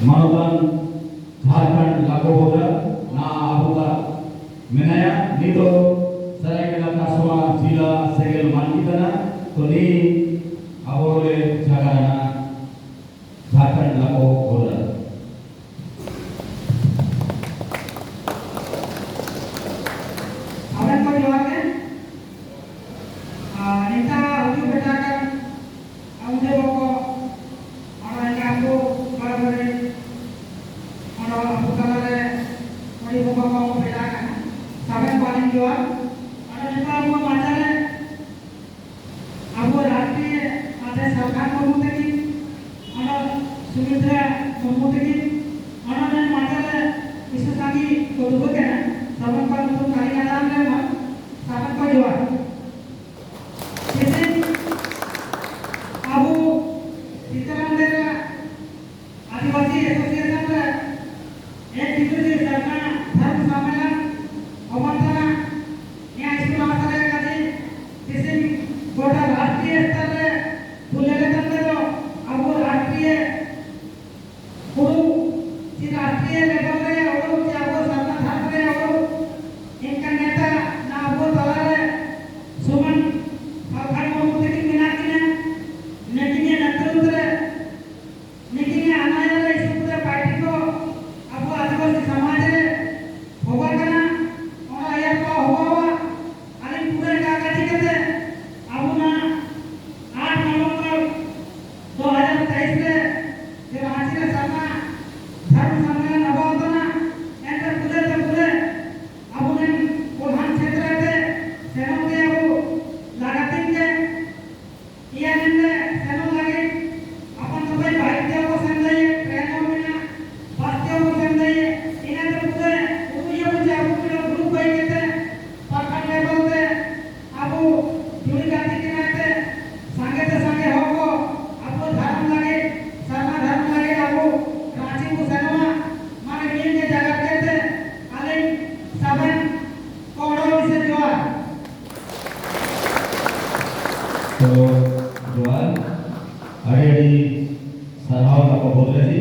Manutan Jharkhand lagu boda na abuka menaya nito Saraikela Kaswa Jila Segel Mankitana to ni abole jagarana Jharkhand lagu boda. Awan ko jawab है नेता हुजूर बेटा का आउंदे बको और काको बराबरे और अबू तलारे बड़ी बको को बेटा का साबन पानी जवाब और नेता को माताले अबू राष्ट्रीय आते सरकार को मुतकी और सुमित्रा मुतकी और ने माताले इस ताकि तो दुबके ना साबन पर तो खाली नाम ले साबन को जवाब जैसे अबू सीतारामदेव आदिवासी एसोसिएशन में एक दिवसीय धर्म सम्मेलन अवंतना यहाँ इसको माताले का जी जैसे गोटा राष्ट्रीय स्तर पे बुलेले तंत्र तो अबू राष्ट्रीय गुरु जी राष्ट्रीय लेवल पे और जी अबू सरना धर्म पे और इनका नेता ना अबू तलारे सुमन Alkan mau mungkin minatnya, nekinya natrudre, nekinya anaknya lagi sudah parti ko, aku आदिवासी समाज रे होगा करना, और आया को होगा, अरे पूरे कागज के अब ना 8 नवंबर 2023 रे जब रांची में सभा धर्म सम्मेलन हुआ था ना, ऐसे पूरे अब उन्हें प्रधान क्षेत्र थे, सेनाओं के अब लगातीन के ये निंदे सेनों लगे अपन तो भाई भाइयों को समझाइए ट्रेनों में ना बस्तियों को समझाइए इन्हें तो पूरे ये मुझे अब पूरे ग्रुप भाई कहते परखंड लेवल पे अब जुड़ी जाति के नाते संगे हो को अब धर्म लगे शर्मा धर्म लगे अब रांची को सेनों माने मीन के जगह कहते अले सबन कोड़ों से जोड़ तो जुआन अरे डी सरहाव का बोल रही